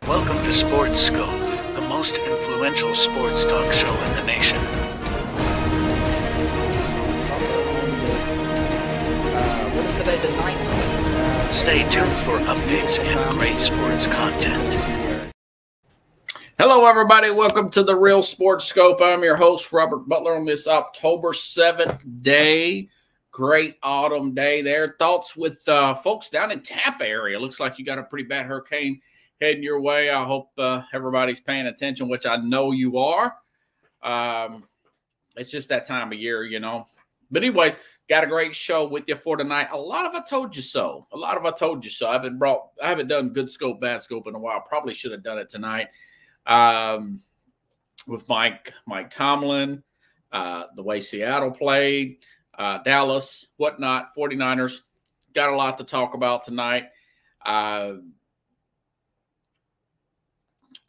Welcome to Sports Scope, the most influential sports talk show in the nation. What is today, the 19th? Stay tuned for updates and great sports content. Hello, everybody. Welcome to the Real Sports Scope. I'm your host, Robert Butler, on this October 7th day. Great autumn day there. Thoughts with folks down in Tampa area. Looks like you got a pretty bad hurricane heading your way. I hope everybody's paying attention, which I know you are. It's just that time of year, you know. But anyways, got a great show with you for tonight. A lot of I told you so. I haven't done good scope, bad scope in a while. Probably should have done it tonight. With Mike Tomlin, the way Seattle played, Dallas, whatnot, 49ers. Got a lot to talk about tonight.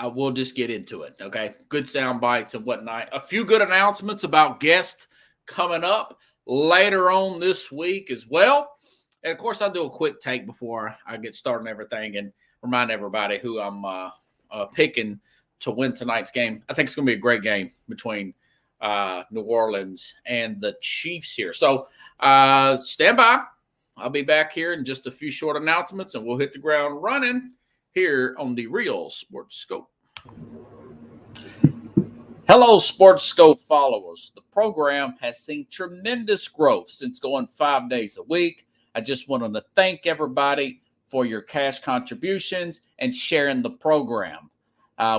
I will just get into it, okay? Good sound bites and whatnot. A few good announcements about guests coming up later on this week as well. And, of course, I'll do a quick take before I get started on everything and remind everybody who I'm picking to win tonight's game. I think it's going to be a great game between New Orleans and the Chiefs here. So stand by. I'll be back here in just a few short announcements, and we'll hit the ground running here on the Real Sports Scope. Hello, Sports Scope followers. The program has seen tremendous growth since going 5 days a week. I just wanted to thank everybody for your cash contributions and sharing the program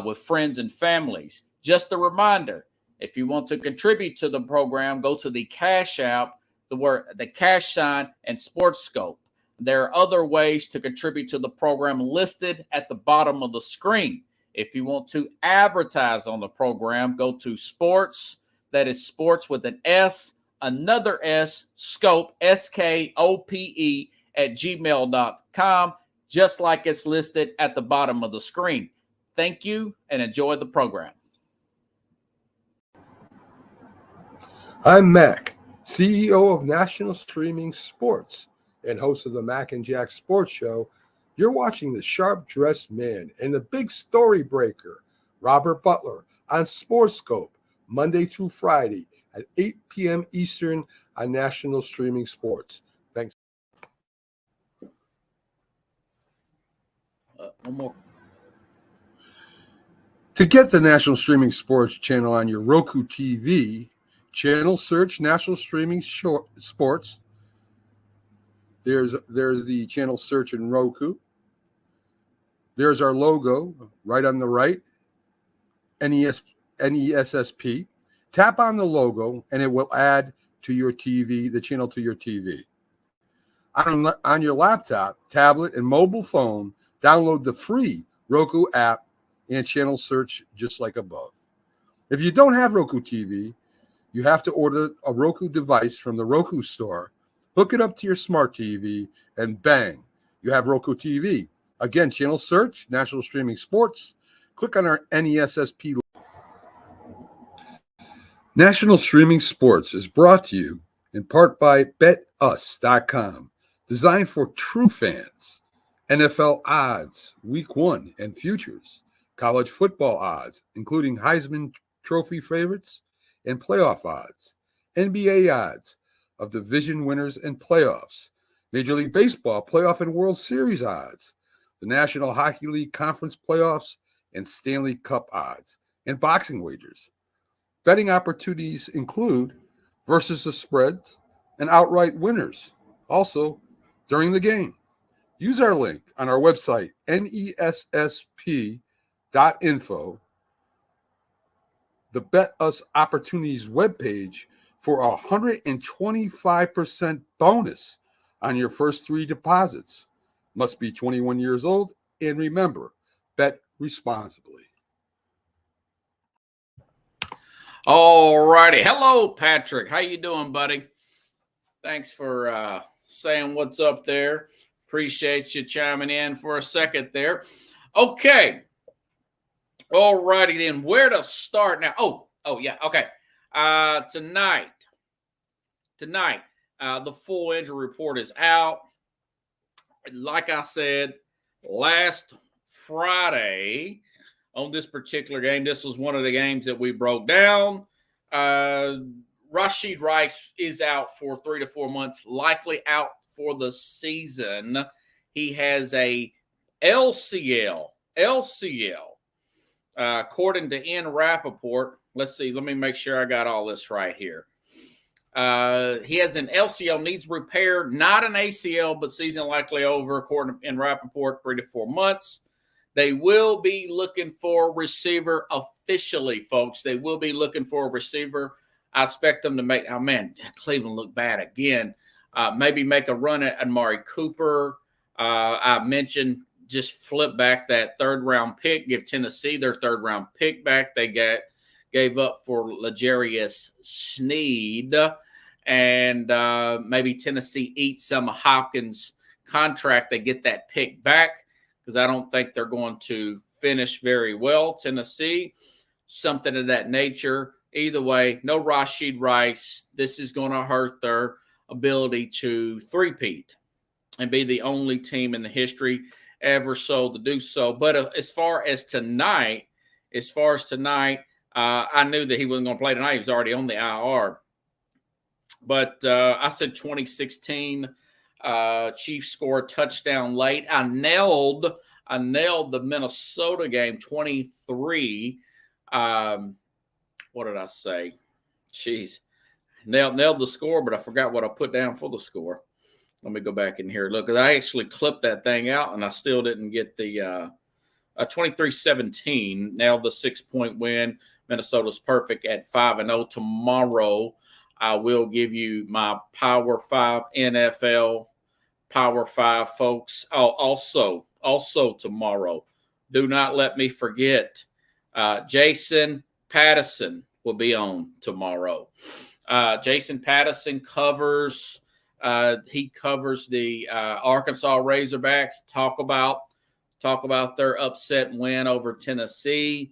with friends and families. Just a reminder, if you want to contribute to the program, go to the Cash App, the cash sign, and Sports Scope. There are other ways to contribute to the program listed at the bottom of the screen. If you want to advertise on the program, go to sports, that is sports with an S, another S, scope, SKOPE, at gmail.com, just like it's listed at the bottom of the screen. Thank you and enjoy the program. I'm Mac, CEO of National Streaming Sports and host of the Mac and Jack Sports Show. You're watching the sharp-dressed man and the big story breaker, Robert Butler, on Sports Scope, Monday through Friday at 8 p.m. Eastern on National Streaming Sports. Thanks. One more. To get the National Streaming Sports channel on your Roku TV, channel search National Streaming Sports. There's the channel search in Roku. There's our logo right on the right, NESSP. Tap on the logo and it will add to your TV, the channel to your TV. On your laptop, tablet, and mobile phone, download the free Roku app and channel search just like above. If you don't have Roku TV, you have to order a Roku device from the Roku store, hook it up to your smart TV, and bang, you have Roku TV. Again, channel search, National Streaming Sports. Click on our NESSP. National Streaming Sports is brought to you in part by BetUs.com, designed for true fans. NFL odds, Week 1 and futures, college football odds, including Heisman Trophy favorites and playoff odds, NBA odds of division winners and playoffs, Major League Baseball playoff and World Series odds, the National Hockey League Conference playoffs and Stanley Cup odds, and boxing wagers. Betting opportunities include versus the spreads and outright winners, also during the game. Use our link on our website, nessp.info, the Bet Us Opportunities webpage, for a 125% bonus on your first 3 deposits. Must be 21 years old, and remember, bet responsibly. All righty. Hello, Patrick. How you doing, buddy? Thanks for saying what's up there. Appreciate you chiming in for a second there. Okay. All righty then. Where to start now? Oh yeah. Okay. Tonight, the full injury report is out. Like I said, last Friday on this particular game. This was one of the games that we broke down. Rashid Rice is out for 3 to 4 months, likely out for the season. He has a LCL. According to Ian Rappaport, let's see, let me make sure I got all this right here. He has an LCL, needs repair, not an ACL, but season likely over, according to Ian Rappaport, 3 to 4 months. They will be looking for a receiver officially, folks. They will be looking for a receiver. I expect them to make, oh man, Cleveland looked bad again. Maybe make a run at Amari Cooper. I mentioned just flip back that third-round pick, give Tennessee their third-round pick back. They gave up for L'Jarius Sneed. And maybe Tennessee eats some of Hopkins' contract. They get that pick back because I don't think they're going to finish very well. Tennessee, something of that nature. Either way, no Rashid Rice. This is going to hurt their ability to three-peat and be the only team in the history ever so to do so. But as far as tonight, I knew that he wasn't going to play tonight. He was already on the IR. But I said 2016 Chiefs score a touchdown late. I nailed the Minnesota game 23. What did I say? Jeez. Nailed the score, but I forgot what I put down for the score. Let me go back in here. Look, I actually clipped that thing out, and I still didn't get the 23-17. Nailed the 6-point win. Minnesota's perfect at 5-0. Tomorrow, I will give you my Power 5 NFL Power 5, folks. Oh, also tomorrow, do not let me forget, Jason Patterson will be on tomorrow. Jason Patterson covers the Arkansas Razorbacks. Talk about their upset win over Tennessee,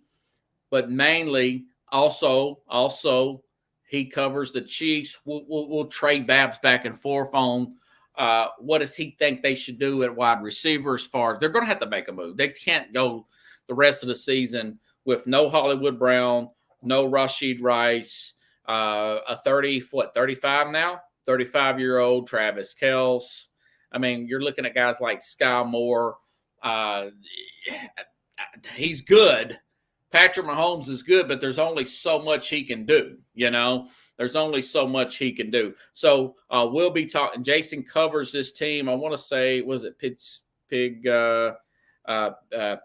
but mainly also he covers the Chiefs. We'll trade Babs back and forth on what does he think they should do at wide receiver. As far as they're going to have to make a move, they can't go the rest of the season with no Hollywood Brown, no Rashid Rice, a 35-year-old Travis Kelce. I mean, you're looking at guys like Sky Moore. He's good. Patrick Mahomes is good, but there's only so much he can do. There's only so much he can do. So we'll be talking. Jason covers this team. I want to say, was it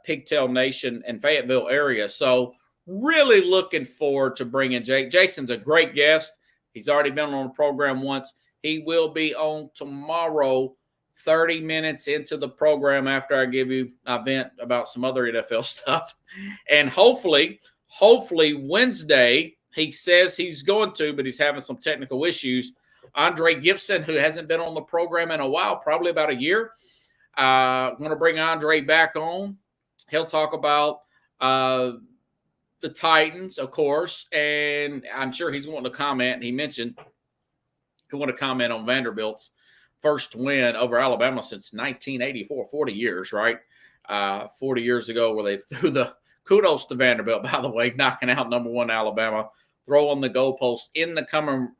Pigtail Nation and Fayetteville area. So really looking forward to bringing Jake. Jason's a great guest. He's already been on the program once. He will be on tomorrow, 30 minutes into the program after I give you a vent about some other NFL stuff. And hopefully Wednesday, he says he's going to, but he's having some technical issues. Andre Gibson, who hasn't been on the program in a while, probably about a year. I'm going to bring Andre back on. He'll talk about the Titans, of course, and I'm sure he's wanting to comment. He mentioned he wanted to comment on Vanderbilt's first win over Alabama since 1984, 40 years, right? 40 years ago, where they threw the kudos to Vanderbilt, by the way, knocking out number 1 Alabama, throwing the goalpost in the Cumberland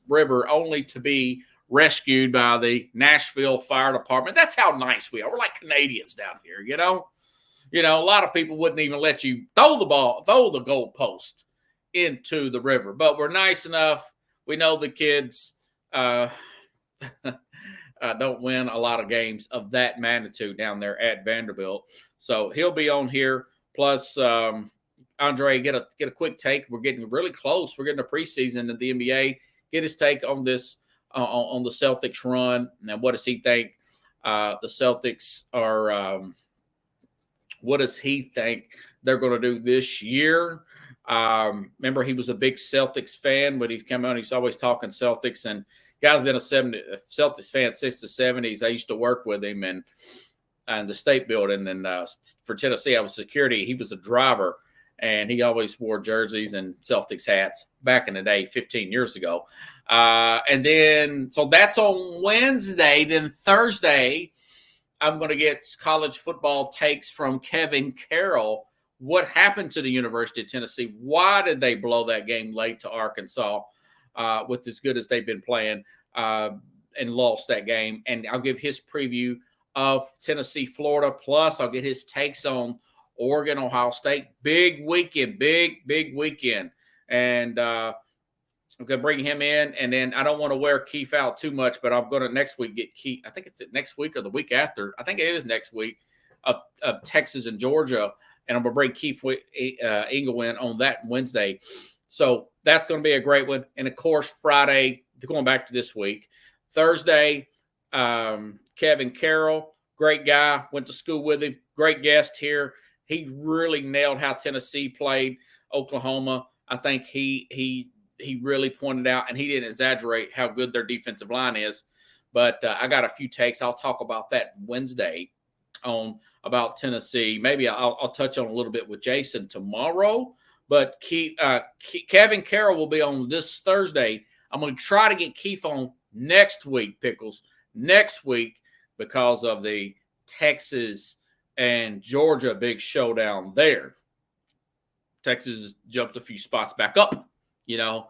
River, only to be rescued by the Nashville Fire Department. That's how nice we are. We're like Canadians down here, a lot of people wouldn't even let you throw the goalpost into the river, but we're nice enough. We know the kids don't win a lot of games of that magnitude down there at Vanderbilt. So he'll be on here. Plus, Andre, get a quick take. We're getting really close. We're getting a preseason of the NBA. Get his take on this, on the Celtics run. And what does he think the Celtics are what does he think they're going to do this year? Remember, he was a big Celtics fan, but he's come out, he's always talking Celtics. And guy's been a Celtics fan since the 70s. I used to work with him and the state building. And for Tennessee, I was security. He was a driver, and he always wore jerseys and Celtics hats back in the day, 15 years ago. And then, so that's on Wednesday. Then Thursday, I'm going to get college football takes from Kevin Carroll. What happened to the University of Tennessee? Why did they blow that game late to Arkansas with as good as they've been playing and lost that game? And I'll give his preview of Tennessee, Florida. Plus, I'll get his takes on Oregon, Ohio State. Big weekend, big weekend. And I'm going to bring him in. And then I don't want to wear Keith out too much, but I'm going to next week get Keith. I think it's next week or the week after. I think it is next week of Texas and Georgia. And I'm going to bring Keith Ingle in on that Wednesday. So that's going to be a great one. And, of course, Friday, going back to this week, Thursday, Kevin Carroll, great guy, went to school with him, great guest here. He really nailed how Tennessee played Oklahoma. I think he really pointed out, and he didn't exaggerate how good their defensive line is. But I got a few takes. I'll talk about that Wednesday on about Tennessee. Maybe I'll touch on a little bit with Jason tomorrow. But Kevin Carroll will be on this Thursday. I'm going to try to get Keith on next week, Pickles, next week, because of the Texas and Georgia big showdown there. Texas jumped a few spots back up, you know.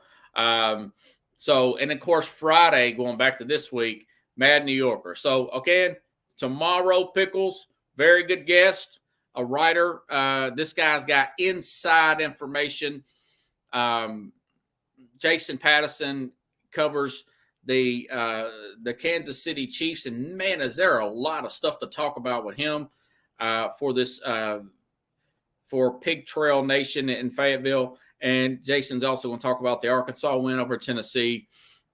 So, and of course, Friday, going back to this week, Mad New Yorker. So, again, tomorrow, Pickles, very good guest, a writer. This guy's got inside information. Jason Patterson covers the Kansas City Chiefs, and man, is there a lot of stuff to talk about with him for this for Pig Trail Nation in Fayetteville. And Jason's also going to talk about the Arkansas win over Tennessee.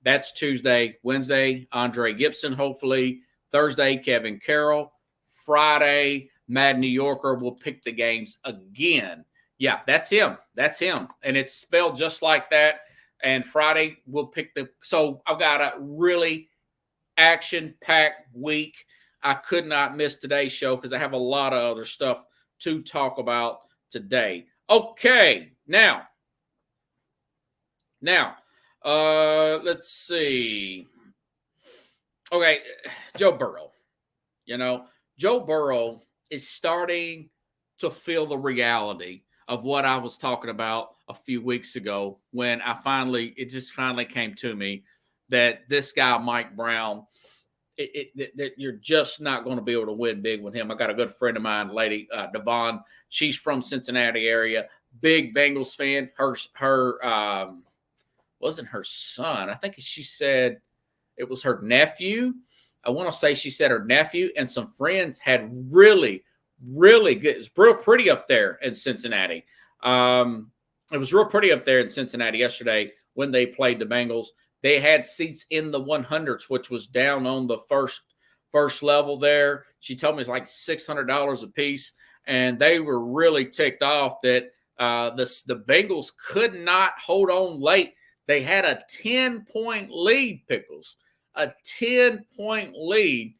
That's Tuesday. Wednesday, Andre Gibson, hopefully. Thursday, Kevin Carroll. Friday, Mad New Yorker will pick the games again. Yeah, that's him. That's him. And it's spelled just like that. And Friday, we'll pick the – so I've got a really action-packed week. I could not miss today's show because I have a lot of other stuff to talk about today. Okay, now, let's see. Okay, Joe Burrow. You know, Joe Burrow is starting to feel the reality of what I was talking about a few weeks ago when it just finally came to me that this guy, Mike Brown, that you're just not going to be able to win big with him. I got a good friend of mine, Lady Devon. She's from Cincinnati area, big Bengals fan. Her wasn't her son. I think she said it was her nephew. I want to say she said her nephew and some friends had really, really good. It's real pretty up there in Cincinnati. It was real pretty up there in Cincinnati yesterday when they played the Bengals. They had seats in the 100s, which was down on the first level there. She told me it's like $600 a piece, and they were really ticked off that the Bengals could not hold on late. They had a 10-point lead, Pickles, a 10-point lead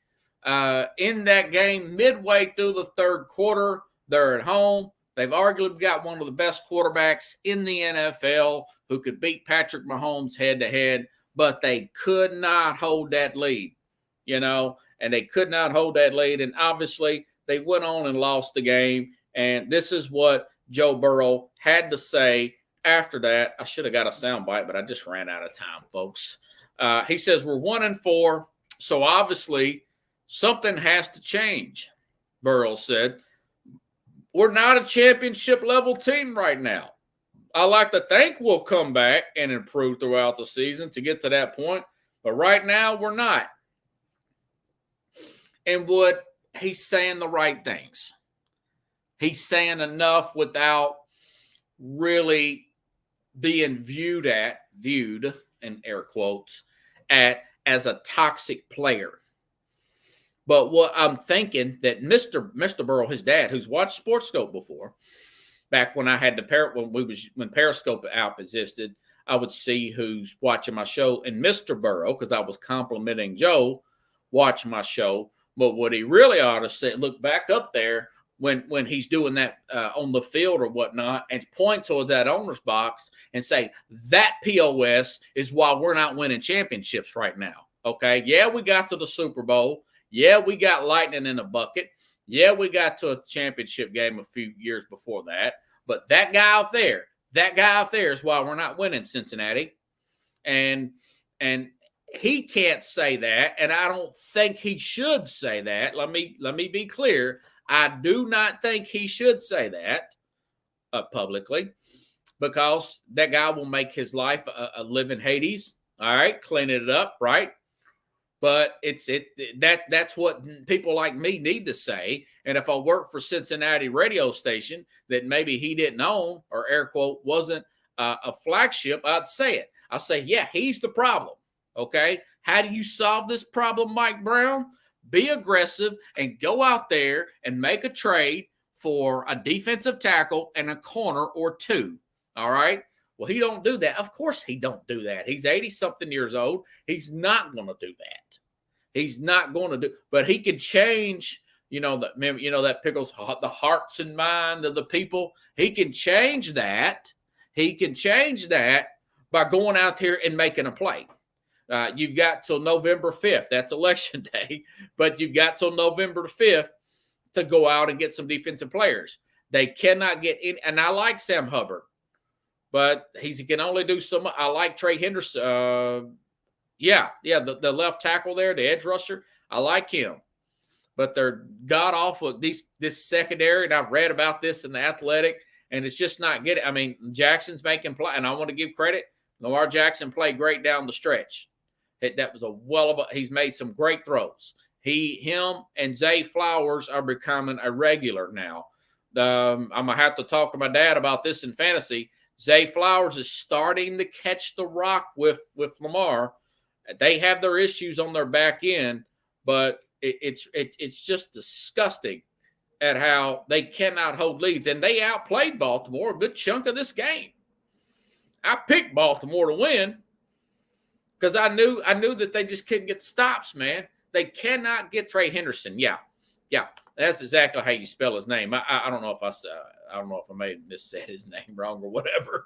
in that game midway through the third quarter. They're at home. They've arguably got one of the best quarterbacks in the NFL who could beat Patrick Mahomes head-to-head, but they could not hold that lead, you know, and they could not hold that lead. And obviously, they went on and lost the game. And this is what Joe Burrow had to say after that. I should have got a soundbite, but I just ran out of time, folks. He says, we're 1-4, so obviously something has to change, Burrow said. We're not a championship-level team right now. I like to think we'll come back and improve throughout the season to get to that point, but right now we're not. And he's saying the right things. He's saying enough without really being viewed in air quotes, as a toxic player. But what I'm thinking that Mr. Burrow, his dad, who's watched SportsScope before, back when I had when Periscope app existed, I would see who's watching my show. And Mr. Burrow, because I was complimenting Joe, watching my show. But what he really ought to say, look back up there when he's doing that on the field or whatnot, and point towards that owner's box and say, that POS is why we're not winning championships right now. Okay, yeah, we got to the Super Bowl. Yeah, we got lightning in a bucket. Yeah, we got to a championship game a few years before that. But that guy out there is why we're not winning, Cincinnati. And he can't say that, and I don't think he should say that. Let me be clear. I do not think he should say that publicly, because that guy will make his life a living Hades. All right, cleaning it up, right? But that's what people like me need to say. And if I work for Cincinnati radio station that maybe he didn't own, or air quote wasn't a flagship, I'd say it. I'll say, yeah, he's the problem. Okay, how do you solve this problem, Mike Brown? Be aggressive and go out there and make a trade for a defensive tackle and a corner or two. All right. Well, he don't do that. Of course he don't do that. He's 80-something years old. He's not going to do that. He's not going to do. But he could change. That Pickles, the hearts and mind of the people. He can change that. He can change that by going out there and making a play. You've got till November 5th. That's election day. But you've got till November 5th to go out and get some defensive players. They cannot get in. And I like Sam Hubbard, but he can only do so much. I like Trey Henderson. The left tackle there, the edge rusher. I like him. But they're god-awful this secondary, and I've read about this in The Athletic, and it's just not getting. I mean, Jackson's making play, and I want to give credit. Lamar Jackson played great down the stretch. That was he's made some great throws. Him and Zay Flowers are becoming a regular now. I'm going to have to talk to my dad about this in fantasy. Zay Flowers is starting to catch the rock with Lamar. They have their issues on their back end, but it's just disgusting at how they cannot hold leads. And they outplayed Baltimore a good chunk of this game. I picked Baltimore to win because I knew that they just couldn't get the stops, man. They cannot get Trey Henderson. Yeah. That's exactly how you spell his name. I don't know if I may have missaid his name wrong or whatever.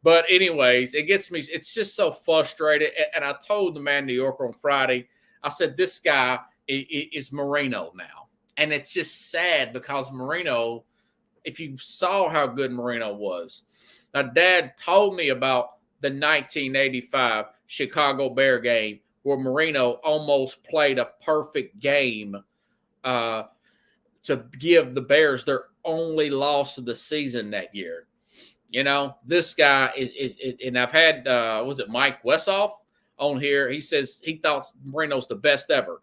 But anyways, it gets me. It's just so frustrated. And I told the Man New Yorker on Friday, I said, this guy is Marino now. And it's just sad because Marino, if you saw how good Marino was. Now, Dad told me about the 1985 Chicago Bear game where Marino almost played a perfect game to give the Bears their only loss of the season that year. This guy is and I've had, was it Mike Wessoff on here? He says he thought Marino's the best ever.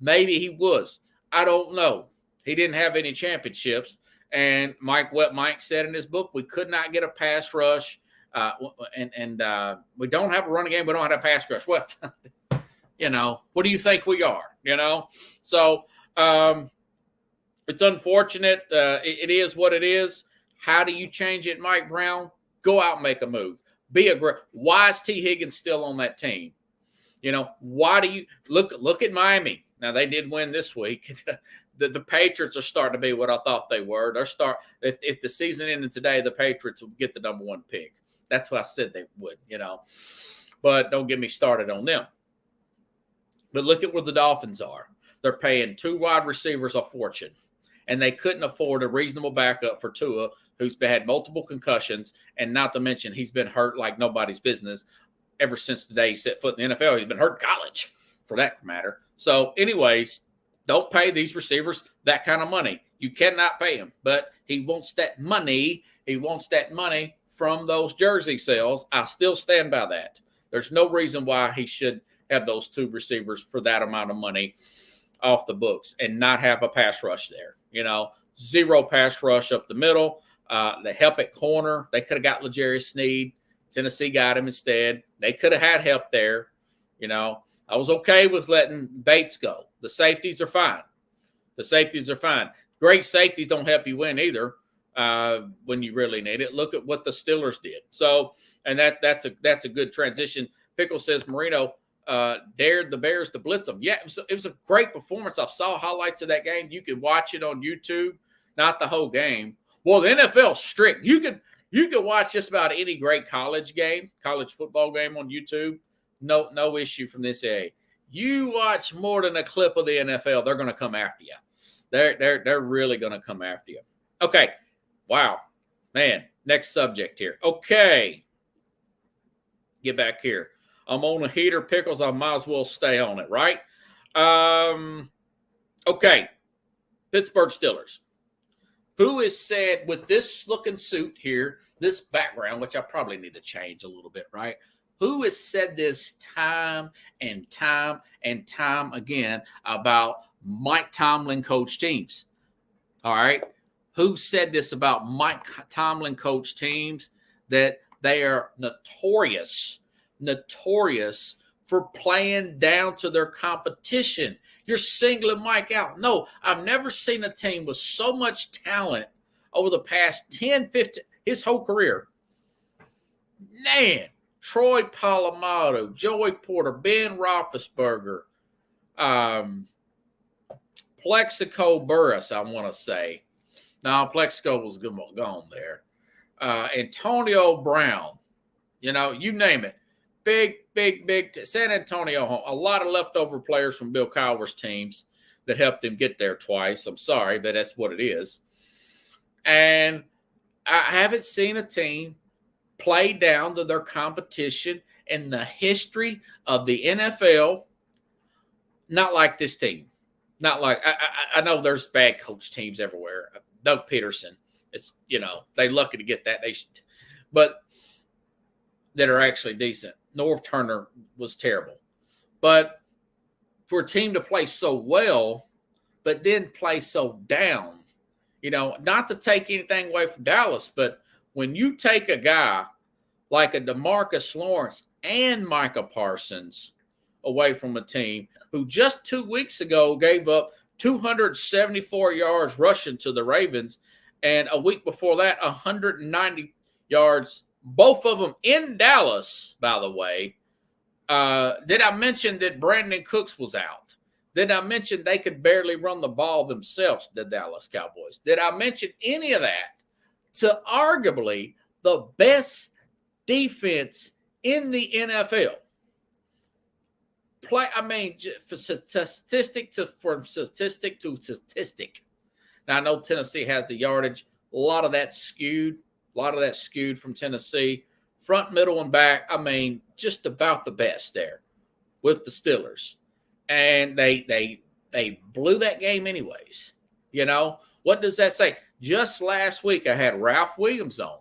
Maybe he was. I don't know. He didn't have any championships. And Mike said in his book, we could not get a pass rush. And we don't have a running game. We don't have a pass rush. Well, what do you think we are? So it's unfortunate. It is what it is. How do you change it, Mike Brown? Go out and make a move. Be aggressive. Why is T. Higgins still on that team? Why do you look at Miami? Now they did win this week. The Patriots are starting to be what I thought they were. If the season ended today, the Patriots will get the number one pick. That's what I said they would, But don't get me started on them. But look at where the Dolphins are. They're paying 2 wide receivers a fortune, and they couldn't afford a reasonable backup for Tua, who's had multiple concussions, and not to mention he's been hurt like nobody's business ever since the day he set foot in the NFL. He's been hurt in college, for that matter. So, anyways, don't pay these receivers that kind of money. You cannot pay him, but he wants that money. He wants that money from those jersey sales. I still stand by that. There's no reason why he should have those 2 receivers for that amount of money off the books and not have a pass rush there. 0 pass rush up the middle. The help at corner, they could have got L'Jarius Sneed. Tennessee got him instead. They could have had help there. I was okay with letting Bates go. The safeties are fine. Great safeties don't help you win either when you really need it. Look at what the Steelers did. So, and that's a good transition. Pickle says Marino dared the Bears to blitz them. Yeah, it was a great performance. I saw highlights of that game. You could watch it on YouTube, not the whole game. Well, the NFL's strict. You could watch just about any great college football game on YouTube. No issue from this area. You watch more than a clip of the NFL, they're going to come after you. They're really going to come after you. Okay. Wow. Man, next subject here. Okay. Get back here. I'm on a heater, Pickles. I might as well stay on it, right? Okay. Pittsburgh Steelers. Who has said with this looking suit here, this background, which I probably need to change a little bit, right? Who has said this time and time and time again about Mike Tomlin coach teams? All right. Who said this about Mike Tomlin coach teams? That they are notorious for playing down to their competition. You're singling Mike out. No, I've never seen a team with so much talent over the past 10, 15, his whole career. Man, Troy Polamalu, Joey Porter, Ben Roethlisberger, Plexico Burris, I want to say. No, Plexico was gone there. Antonio Brown, you name it. Big San Antonio, a lot of leftover players from Bill Cowher's teams that helped him get there twice. I'm sorry, but that's what it is. And I haven't seen a team play down to their competition in the history of the NFL, not like this team. Not like I know there's bad coach teams everywhere. Doug Peterson, it's they lucky to get that. But that are actually decent. Norv Turner was terrible, but for a team to play so well, but then play so down, not to take anything away from Dallas, but when you take a guy like a DeMarcus Lawrence and Micah Parsons away from a team who just 2 weeks ago gave up 274 yards rushing to the Ravens, and a week before that, 190 yards, both of them in Dallas, by the way. Did I mention that Brandon Cooks was out? Did I mention they could barely run the ball themselves, the Dallas Cowboys? Did I mention any of that to arguably the best defense in the NFL? From statistic to statistic. Now, I know Tennessee has the yardage. A lot of that skewed from Tennessee. Front, middle, and back, just about the best there with the Steelers. And they blew that game anyways. What does that say? Just last week, I had Ralph Williams on.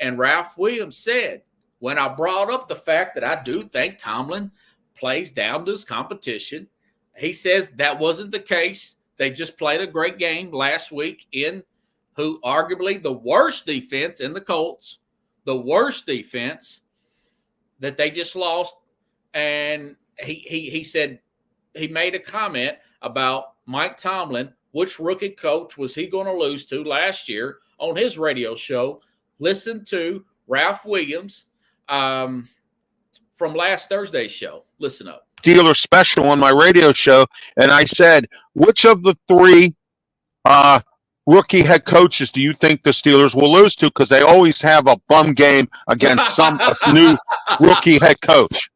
And Ralph Williams said, when I brought up the fact that I do think Tomlin plays down to his competition, he says that wasn't the case. They just played a great game last week in who arguably the worst defense in the Colts, the worst defense that they just lost. And he said he made a comment about Mike Tomlin, which rookie coach was he going to lose to last year on his radio show. Listen to Ralph Williams from last Thursday's show. Listen up. Steelers special on my radio show, and I said, which of the three rookie head coaches do you think the Steelers will lose to? Because they always have a bum game against some new rookie head coach.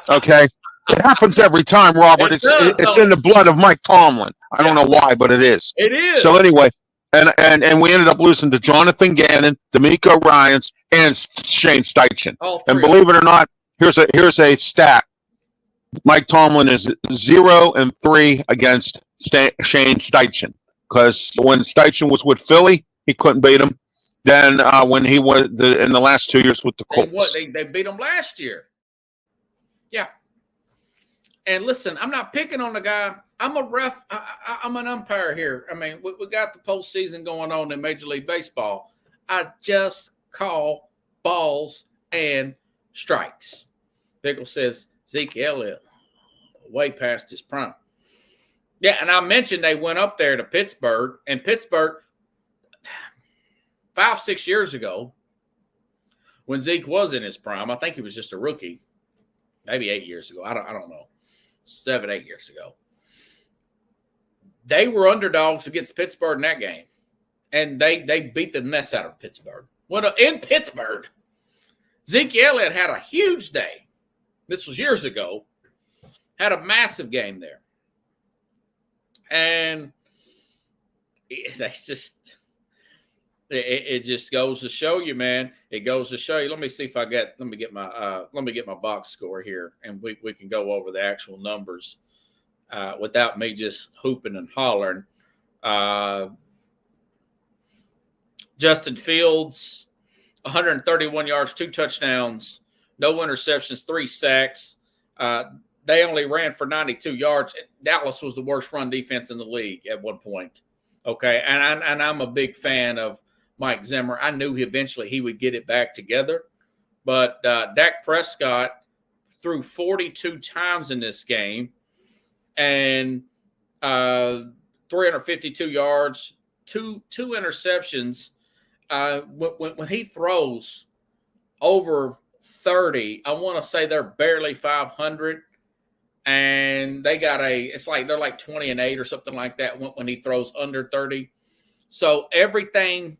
Okay? It happens every time, Robert. It's in the blood of Mike Tomlin. I don't know why, but it is. It is. So anyway, and we ended up losing to Jonathan Gannon, D'Amico Ryans, and Shane Steichen. And believe it or not, here's a stat. Mike Tomlin is 0-3 against Shane Steichen, because when Steichen was with Philly, he couldn't beat him. Then when he was in the last 2 years with the Colts, they beat him last year. Yeah. And listen, I'm not picking on the guy. I'm a ref. I'm an umpire here. We got the postseason going on in Major League Baseball. I just call balls and strikes. Pickle says Zeke Elliott way past his prime. Yeah, and I mentioned they went up there to Pittsburgh, and Pittsburgh 5-6 years ago, when Zeke was in his prime, I think he was just a rookie, maybe 8 years ago. I don't know, 7-8 years ago. They were underdogs against Pittsburgh in that game, and they beat the mess out of Pittsburgh. In Pittsburgh, Zeke Elliott had a huge day. This was years ago. had a massive game there. And it just goes to show you, man. It goes to show you. Let me see if I get. Let me get my box score here, and we can go over the actual numbers without me just hooping and hollering. Justin Fields, 131 yards, 2 touchdowns, no interceptions, 3 sacks. They only ran for 92 yards. Dallas was the worst run defense in the league at one point. Okay, and I'm a big fan of Mike Zimmer. I knew eventually he would get it back together. But Dak Prescott threw 42 times in this game and 352 yards, two interceptions. When he throws over 30, I want to say they're barely 500. And they got it's like they're like 20-8 or something like that when he throws under 30. So everything,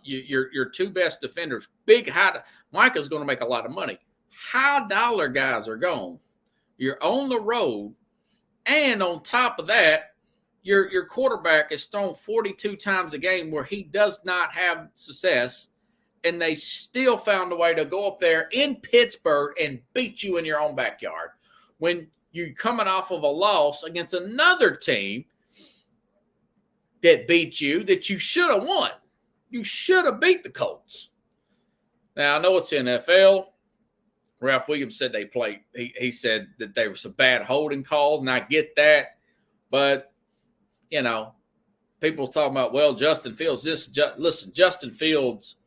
your 2 best defenders, big high. Micah's going to make a lot of money. High dollar guys are gone. You're on the road, and on top of that, your quarterback is thrown 42 times a game where he does not have success, and they still found a way to go up there in Pittsburgh and beat you in your own backyard. When you're coming off of a loss against another team that beat you that you should have won. You should have beat the Colts. Now, I know it's NFL. Ralph Williams said they played. He said that there were some bad holding calls, and I get that. But, people talking about, well, Justin Fields. Listen, Justin Fields,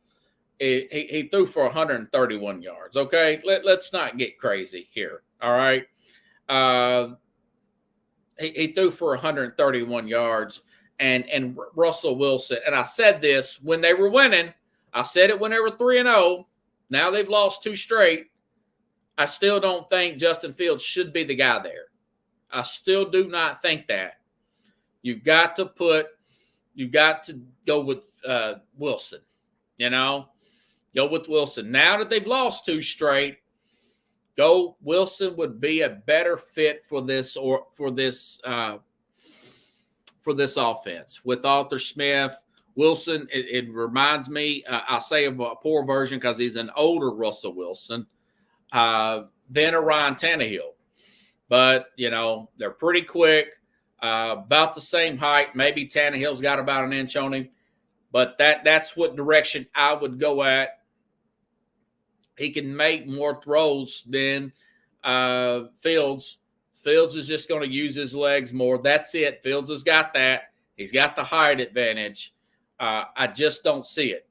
he threw for 131 yards, okay? Let's not get crazy here, all right? He threw for 131 yards, and Russell Wilson. And I said this when they were winning. I said it when they were 3-0. Now they've lost 2 straight. I still don't think Justin Fields should be the guy there. I still do not think that. You've got to go with Wilson. Go with Wilson. Now that they've lost 2 straight, Wilson would be a better fit for this offense with Arthur Smith. Wilson, it reminds me, I'll say of a poor version because he's an older Russell Wilson than a Ryan Tannehill. But, they're pretty quick, about the same height. Maybe Tannehill's got about an inch on him. But that's what direction I would go at. He can make more throws than Fields. Fields is just going to use his legs more. That's it. Fields has got that. He's got the height advantage. I just don't see it.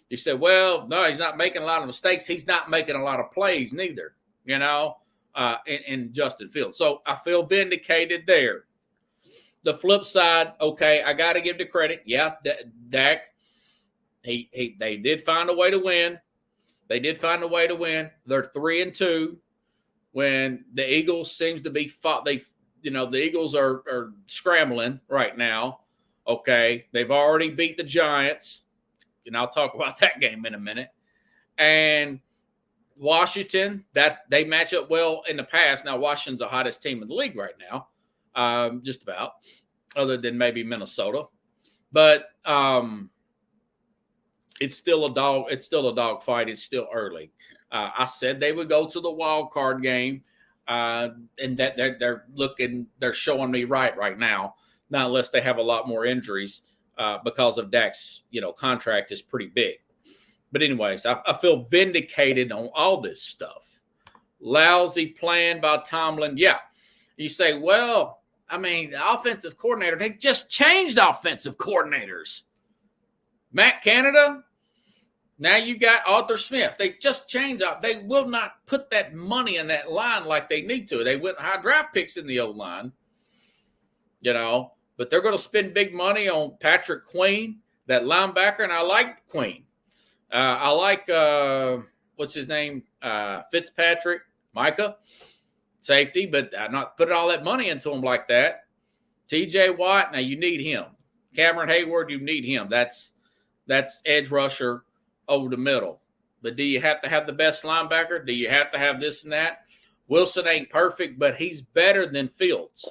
You say, well, no, he's not making a lot of mistakes. He's not making a lot of plays neither, in Justin Fields. So I feel vindicated there. The flip side, okay, I got to give the credit. Yeah, Dak, they did find a way to win. They're 3-2 when the Eagles seems to be fought. The Eagles are scrambling right now. Okay. They've already beat the Giants. And I'll talk about that game in a minute. And Washington, that they match up well in the past. Now, Washington's the hottest team in the league right now. Just about, other than maybe Minnesota. But, it's still a dog fight. It's still early. I said they would go to the wild card game, and that they're showing me right now. Not unless they have a lot more injuries because of Dak's contract is pretty big. But anyways, I feel vindicated on all this stuff. Lousy plan by Tomlin. Yeah, you say, well, the offensive coordinator. They just changed offensive coordinators. Matt Canada. Now you got Arthur Smith. They just changed up. They will not put that money in that line like they need to. They went high draft picks in the O-line, but they're going to spend big money on Patrick Queen, that linebacker, and I like Queen. I like, what's his name? Fitzpatrick, Micah, safety, but not put all that money into him like that. T.J. Watt, now you need him. Cameron Hayward, you need him. That's edge rusher over the middle. But do you have to have the best linebacker? Do you have to have this and that? Wilson ain't perfect, but he's better than Fields.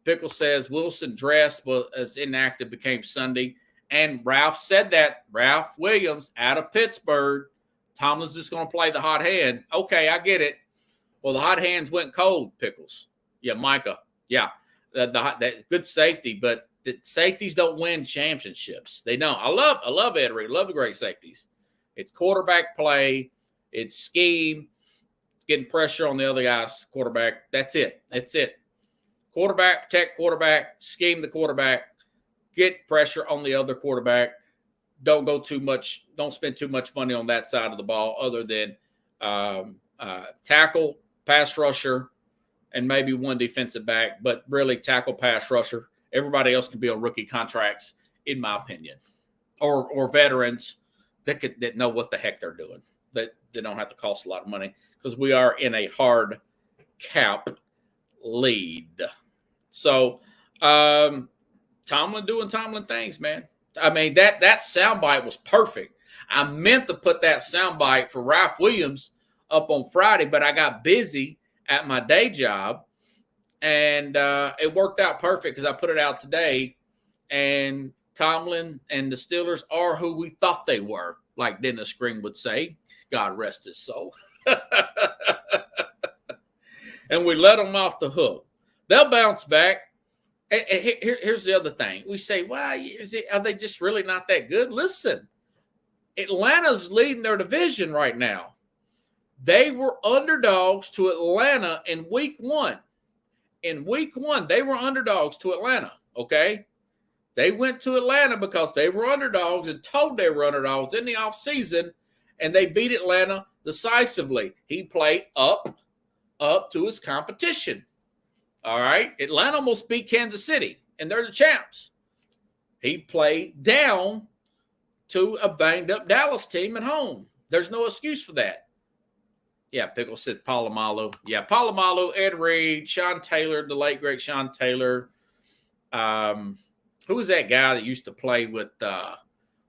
Pickle says Wilson dressed as inactive became Sunday. And Ralph said that. Ralph Williams out of Pittsburgh. Tomlin's just going to play the hot hand. Okay, I get it. Well, the hot hands went cold, Pickles. Yeah, Micah. Yeah, that good safety, but the safeties don't win championships. They don't. I love Ed Reed. Love the great safeties. It's quarterback play. It's scheme. Getting pressure on the other guy's quarterback. That's it. Quarterback, protect quarterback, scheme the quarterback, get pressure on the other quarterback. Don't spend too much money on that side of the ball other than tackle, pass rusher, and maybe one defensive back, but really tackle, pass rusher. Everybody else can be on rookie contracts, in my opinion, or veterans that know what the heck they're doing. That they don't have to cost a lot of money because we are in a hard cap lead. So Tomlin doing Tomlin things, man. I mean, that soundbite was perfect. I meant to put that soundbite for Ralph Williams up on Friday, but I got busy at my day job, and it worked out perfect because I put it out today. And Tomlin and the Steelers are who we thought they were, like Dennis Green would say. God rest his soul. And we let them off the hook. They'll bounce back. And here's the other thing. We say, well, are they just really not that good? Listen, Atlanta's leading their division right now. They were underdogs to Atlanta in week one. In week one, they were underdogs to Atlanta, okay? They went to Atlanta because they were underdogs and told they were underdogs in the offseason, and they beat Atlanta decisively. He played up to his competition. All right. Atlanta almost beat Kansas City, and they're the champs. He played down to a banged-up Dallas team at home. There's no excuse for that. Yeah, Pickle said Polamalu. Yeah, Polamalu, Ed Reed, Sean Taylor, the late, great Sean Taylor. Who was that guy that used to play with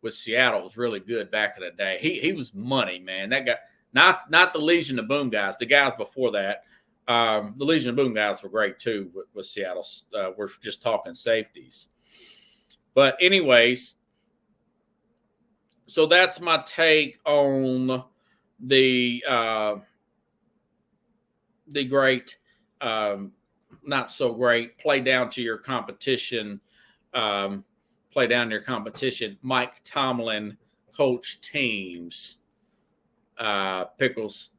Seattle? It was really good back in the day. He was money, man. That guy, not the Legion of Boom guys, the guys before that. The Legion of Boom guys were great too with Seattle. We're just talking safeties. But anyways, so that's my take on the great, not so great, play down to your competition, Mike Tomlin coach teams. Pickles.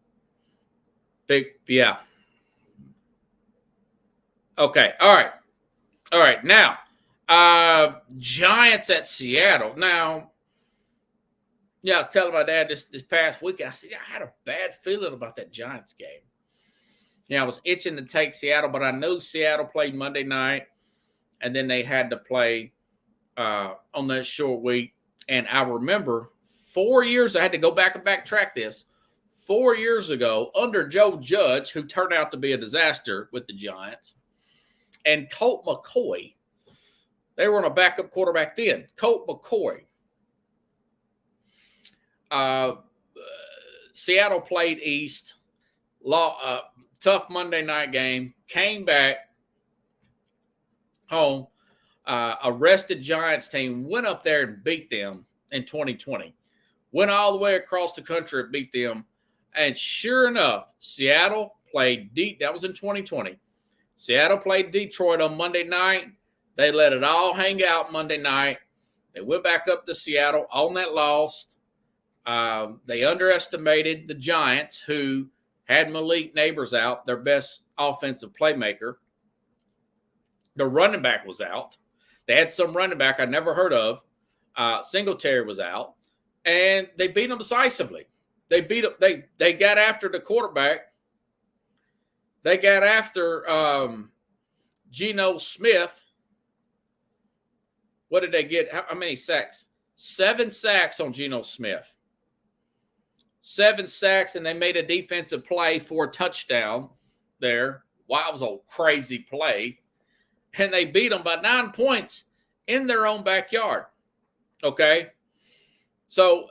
Yeah. Okay. All right. Now, Giants at Seattle. Now, yeah, I was telling my dad this past week, I said, I had a bad feeling about that Giants game. Yeah, I was itching to take Seattle, but I knew Seattle played Monday night, and then they had to play on that short week. And I remember 4 years, I had to go back and backtrack this. 4 years ago, under Joe Judge, who turned out to be a disaster with the Giants, and Colt McCoy, they were on a backup quarterback then. Colt McCoy. Seattle played East. Tough Monday night game. Came back home. A rested Giants team went up there and beat them in 2020. Went all the way across the country and beat them. And sure enough, Seattle played deep. That was in 2020. Seattle played Detroit on Monday night. They let it all hang out Monday night. They went back up to Seattle on that loss. They underestimated the Giants, who had Malik Neighbors out, their best offensive playmaker. The running back was out. They had some running back I never heard of. Singletary was out. And they beat them decisively. They beat them. They got after the quarterback. They got after Geno Smith. What did they get? How many sacks? 7 sacks on Geno Smith. 7 sacks, and they made a defensive play for a touchdown there. Wow, it was a crazy play. And they beat them by 9 points in their own backyard. Okay? So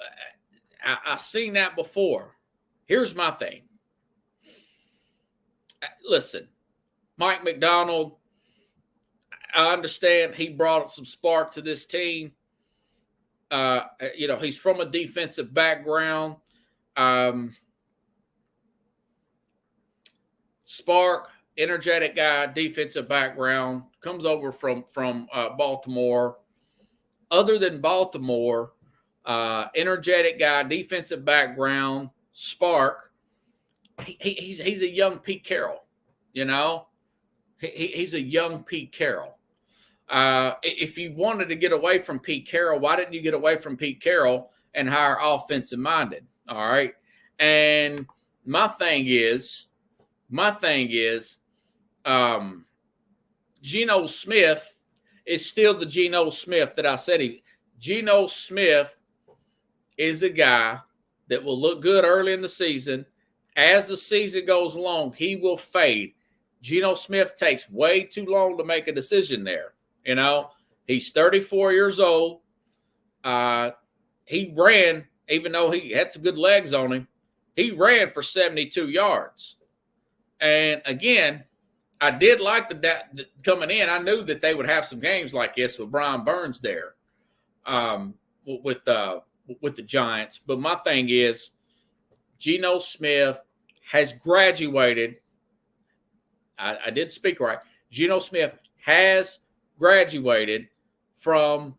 I've seen that before. Here's my thing. listen, Mike McDonald, I understand he brought some spark to this team. He's from a defensive background. Spark, energetic guy, defensive background, comes over from Baltimore. Other than Baltimore, energetic guy, defensive background, Spark. He's a young Pete Carroll, He's a young Pete Carroll. If you wanted to get away from Pete Carroll, why didn't you get away from Pete Carroll and hire offensive minded? All right. And my thing is, Geno Smith is still the Geno Smith that I said Geno Smith is a guy that will look good early in the season. As the season goes along, he will fade. Geno Smith takes way too long to make a decision there. He's 34 years old. He ran, even though he had some good legs on him, he ran for 72 yards. And again, I did like the coming in. I knew that they would have some games like this with Brian Burns there with the Giants. But my thing is, Geno Smith has graduated. I did speak right. Geno Smith has graduated from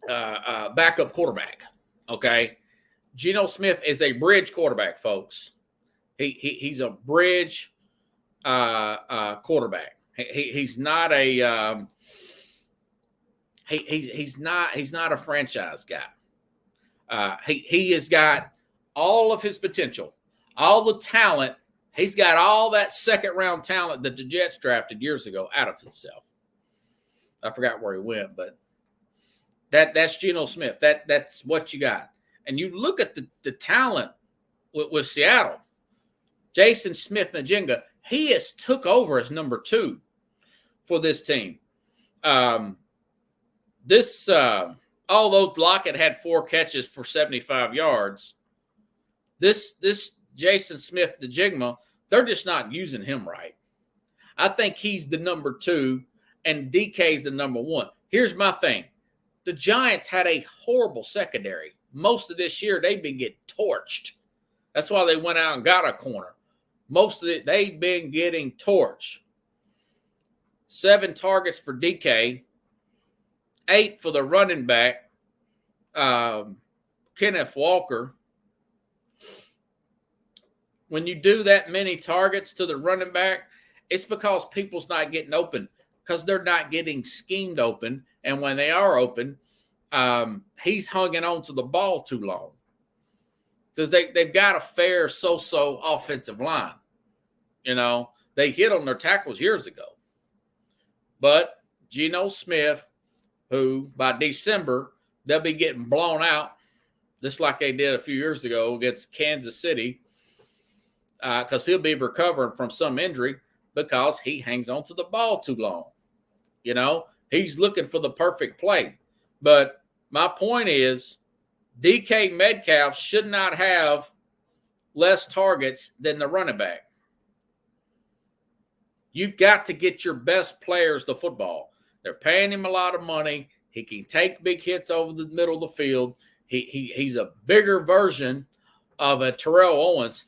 backup quarterback. Okay. Geno Smith is a bridge quarterback, folks. He's a bridge quarterback. He's not a he's not a franchise guy. He has got all of his potential, all the talent. He's got all that second round talent that the Jets drafted years ago out of himself. I forgot where he went, but that's Geno Smith. That's what you got. And you look at the talent with Seattle. Jason Smith-Njigba, he has took over as number 2 for this team. Although Lockett had 4 catches for 75 yards, this Jason Smith-Njigba, they're just not using him right. I think he's the number 2 and DK's the number 1. Here's my thing. The Giants had a horrible secondary. Most of this year, they've been getting torched. That's why they went out and got a corner. Most of it, they've been getting torched. 7 targets for DK, 8 for the running back, Kenneth Walker. When you do that many targets to the running back, it's because people's not getting open, because they're not getting schemed open. And when they are open, he's hanging on to the ball too long, because they've got a fair so-so offensive line. They hit on their tackles years ago. But Geno Smith, who by December, they'll be getting blown out, just like they did a few years ago against Kansas City, because he'll be recovering from some injury because he hangs on to the ball too long. He's looking for the perfect play. But my point is, DK Metcalf should not have less targets than the running back. You've got to get your best players the football. They're paying him a lot of money. He can take big hits over the middle of the field. He's a bigger version of a Terrell Owens.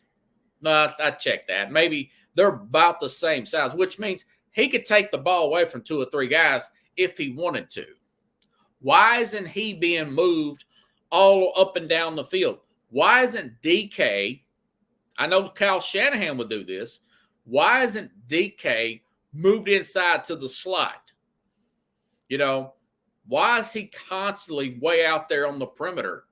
No, I checked that. Maybe they're about the same size, which means he could take the ball away from 2 or 3 guys if he wanted to. Why isn't he being moved all up and down the field? Why isn't DK, I know Kyle Shanahan would do this, why isn't DK moved inside to the slot? Why is he constantly way out there on the perimeter?